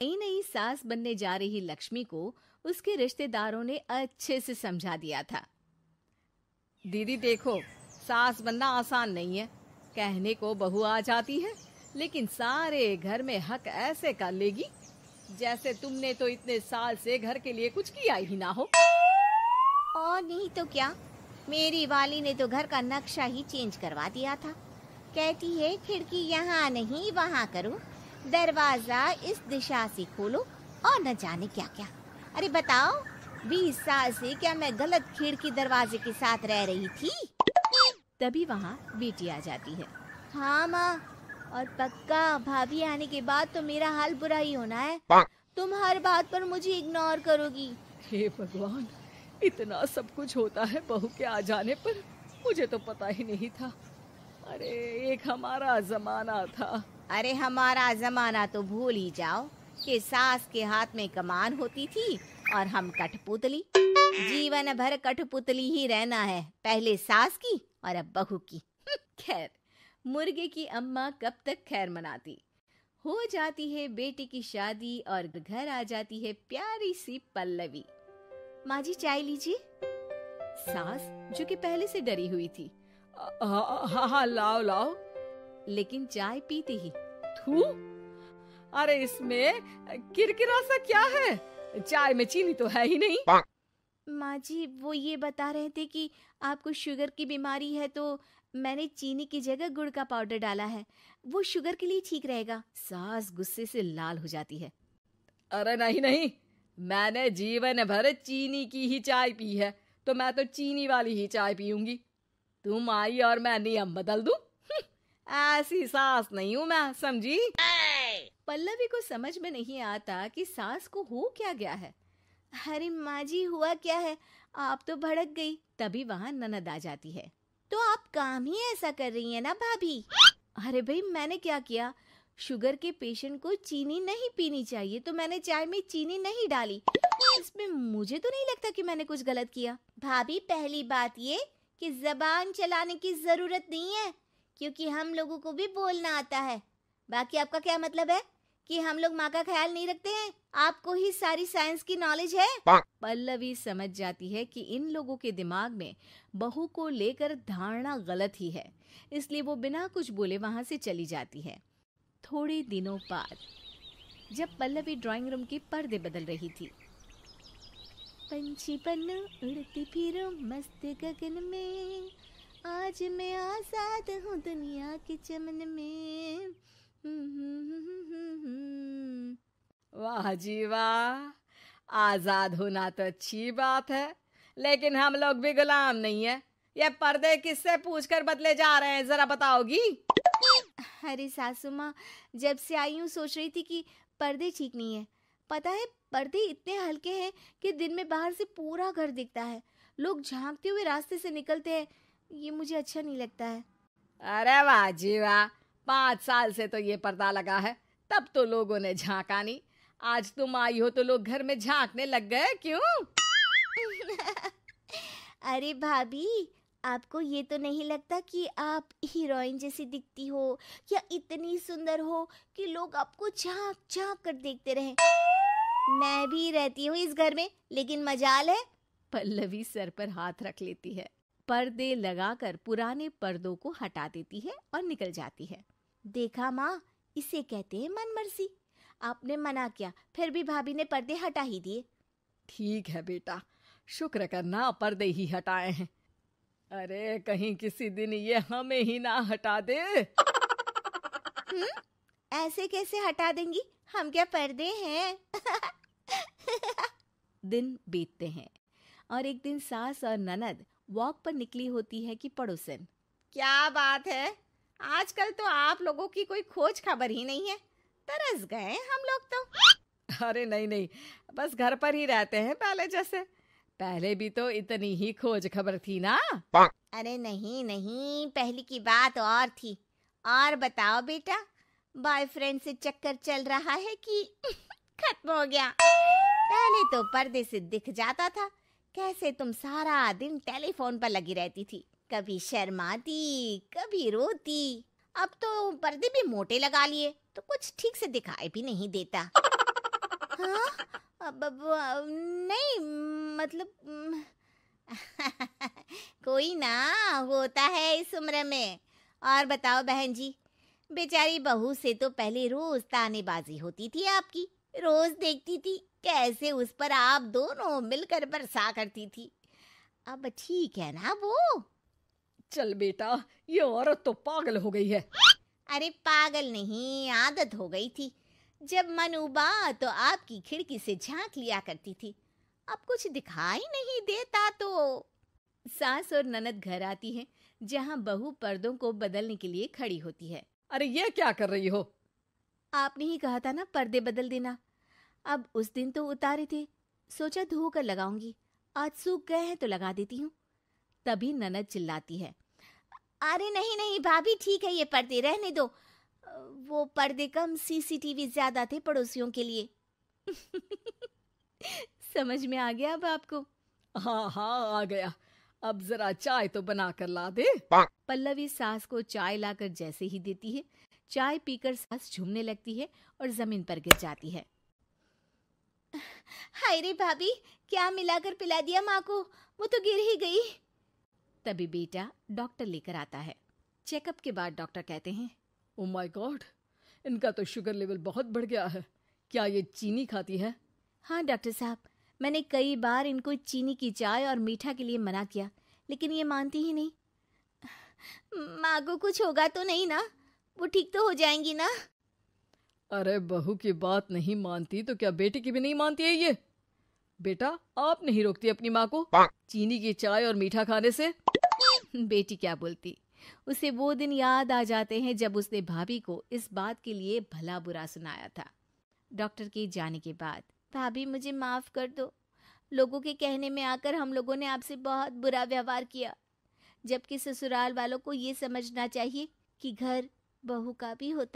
नई नई सास बनने जा रही लक्ष्मी को उसके रिश्तेदारों ने अच्छे से समझा दिया था। दीदी देखो, सास बनना आसान नहीं है। कहने को बहू आ जाती है, लेकिन सारे घर में हक ऐसे कर लेगी जैसे तुमने तो इतने साल से घर के लिए कुछ किया ही ना हो। और नहीं तो क्या, मेरी वाली ने तो घर का नक्शा ही चेंज करवा दिया था। कहती है खिड़की यहाँ नहीं वहाँ करो, दरवाजा इस दिशा से खोलो और न जाने क्या क्या। अरे बताओ, 20 साल से क्या मैं गलत खिड़की दरवाजे के साथ रह रही थी? तभी वहाँ बेटी आ जाती है। हाँ माँ, और पक्का भाभी आने के बाद तो मेरा हाल बुरा ही होना है। तुम हर बात पर मुझे इग्नोर करोगी। हे भगवान, इतना सब कुछ होता है बहू के आ जाने पर, मुझे तो पता ही नहीं था। अरे एक हमारा जमाना था। अरे हमारा जमाना तो भूल ही जाओ कि सास के हाथ में कमान होती थी और हम कठपुतली। जीवन भर कठपुतली ही रहना है, पहले सास की और अब बहू की। खैर, मुर्गे की अम्मा कब तक खैर मनाती। हो जाती है बेटी की शादी और घर आ जाती है प्यारी सी पल्लवी। माँ जी चाय लीजिए। सास जो कि पहले से डरी हुई थी, हाँ लाओ लाओ। लेकिन चाय पीते ही थू, अरे इसमें किरकिरा सा क्या है? चाय में चीनी तो है ही नहीं। माँ जी वो ये बता रहे थे कि आपको शुगर की बीमारी है, तो मैंने चीनी की जगह गुड़ का पाउडर डाला है, वो शुगर के लिए ठीक रहेगा। सास गुस्से से लाल हो जाती है। अरे नहीं नहीं, मैंने जीवन भर चीनी की ही चाय पी है, तो मैं तो चीनी वाली ही चाय पीऊंगी। तुम आई और मैं नियम बदल दूं? ऐसी सास नहीं हूं मैं, समझी? पल्लवी को समझ में नहीं आता कि सास को हो क्या गया है। अरे माँ जी हुआ क्या है, आप तो भड़क गई। तभी वहाँ ननद आ जाती है। तो आप काम ही ऐसा कर रही हैं ना भाभी? अरे भाई, मैंने क्या किया? शुगर के पेशेंट को चीनी नहीं पीनी चाहिए, तो मैंने चाय में चीनी नहीं डाली। इसमें मुझे तो नहीं लगता कि मैंने कुछ गलत किया। भाभी पहली बात ये कि जबान चलाने की जरूरत नहीं है, क्योंकि हम लोगों को भी बोलना आता है। बाकी आपका क्या मतलब है कि हम लोग माँ का ख्याल नहीं रखते हैं? आपको ही सारी साइंस की नॉलेज है। पल्लवी समझ जाती है कि इन लोगों के दिमाग में बहू को लेकर धारणा गलत ही है, इसलिए वो बिना कुछ बोले वहां से चली जाती है। थोड़े दिनों बाद जब पल्लवी ड्राइंग रूम के पर्दे बदल रही थी, पंछी पन्नू उड़ती फिरूं मस्त गगन में, आज मैं आजाद हूँ दुनिया के चमन में। वाह जी वाह, आजाद होना तो अच्छी बात है, लेकिन हम लोग भी गुलाम नहीं है। ये पर्दे किससे पूछकर बदले जा रहे हैं, जरा बताओगी? अरे सासू माँ, जब से आई हूँ सोच रही थी कि पर्दे ठीक नहीं है। पता है, पर्दे इतने हल्के हैं कि दिन में बाहर से पूरा घर दिखता है। लोग झांकते हुए रास्ते से निकलते हैं, ये मुझे अच्छा नहीं लगता है। अरे वाह जी वाह, 5 साल से तो ये पर्दा लगा है, तब तो लोगों ने झांका नहीं। आज तुम आई हो तो लोग घर में झांकने लग गए, क्यों? अरे भाभी, आपको ये तो नहीं लगता कि आप हीरोइन जैसी दिखती हो, या इतनी सुंदर हो कि लोग आपको झांक झांक कर देखते रहे? मैं भी रहती हूँ इस घर में, लेकिन मजाल है। पल्लवी सर पर हाथ रख लेती है, पर्दे लगाकर पुराने पर्दों को हटा देती है और निकल जाती है। देखा माँ, इसे कहते हैं मनमर्जी। आपने मना किया, फिर भी भाभी ने पर्दे हटा ही दिए। ठीक है बेटा, शुक्र करना पर्दे ही हटाए हैं। अरे कहीं किसी दिन ये हमें ही ना हटा दे। ऐसे कैसे हटा देंगी, हम क्या पर्दे हैं? दिन बीतते हैं और एक दिन सास और ननद वॉक पर निकली होती है कि पड़ोसन, क्या बात है, आजकल तो आप लोगों की कोई खोज खबर ही नहीं है। तरस गए हम लोग तो। अरे नहीं नहीं, बस घर पर ही रहते हैं पहले जैसे। पहले भी तो इतनी ही खोज खबर थी ना। अरे नहीं नहीं, पहले की बात और थी। और बताओ बेटा, बॉयफ्रेंड से चक्कर चल रहा है कि खत्म हो गया? पहले तो पर्दे से दिख जाता था कैसे तुम सारा दिन टेलीफोन पर लगी रहती थी, कभी शर्माती कभी रोती। अब तो पर्दे भी मोटे लगा लिए तो कुछ ठीक से दिखाई भी नहीं देता। हाँ? नहीं, मतलब कोई ना, होता है इस उम्र में। और बताओ बहन जी, बेचारी बहू से तो पहले रोज तानेबाजी होती थी आपकी, रोज देखती थी कैसे उस पर आप दोनों मिलकर बरसा करती थी। अब ठीक है ना वो? चल बेटा, ये औरत तो पागल हो गई है। अरे पागल नहीं, आदत हो गई थी। जब मन उबा तो आपकी खिड़की से झांक लिया करती थी, अब कुछ दिखाई नहीं देता तो। सास और ननद घर आती हैं, जहां बहू पर्दों को बदलने के लिए खड़ी होती है। अरे ये क्या कर रही हो? आपने ही कहा था ना पर्दे बदल देना। अब उस दिन तो उतारे थे, सोचा धोकर लगाऊंगी, आज सूख गए हैं तो लगा देती हूँ। तभी ननद चिल्लाती है, अरे नहीं नहीं भाभी, ठीक है, ये पर्दे रहने दो। वो पर्दे कम, सीसीटीवी ज्यादा थे पड़ोसियों के लिए। समझ में आ गया अब आपको? हाँ हाँ, आ गया। अब जरा चाय तो बना कर ला दे। पल्लवी सास को चाय लाकर जैसे ही देती है, चाय पीकर सास झूमने लगती है और जमीन पर गिर जाती है। हाय रे भाभी, क्या मिलाकर पिला दिया माँ को, वो तो गिर ही गई। तभी बेटा डॉक्टर लेकर आता है। चेकअप के बाद डॉक्टर कहते हैं, ओ माय गॉड, इनका तो शुगर लेवल बहुत बढ़ गया है। क्या ये चीनी खाती है? हाँ डॉक्टर साहब, मैंने कई बार इनको चीनी की चाय और मीठा के लिए मना किया, लेकिन ये मानती ही नहीं। माँ को कुछ होगा तो नहीं ना? वो ठीक तो हो जाएंगी ना? अरे बहू की बात नहीं मानती तो क्या बेटी की भी नहीं मानती है ये? बेटा, आप नहीं रोकती अपनी माँ को चीनी की चाय और मीठा खाने से? बेटी क्या बोलती, उसे वो दिन याद आ जाते हैं जब उसने भाभी को इस बात के लिए भला बुरा सुनाया था। डॉक्टर के जाने के बाद, भाभी मुझे माफ कर दो, लोगों के कहने में आकर हम लोगों ने आपसे बहुत बुरा व्यवहार किया, जबकि ससुराल वालों को ये समझना चाहिए कि घर बहू का भी होता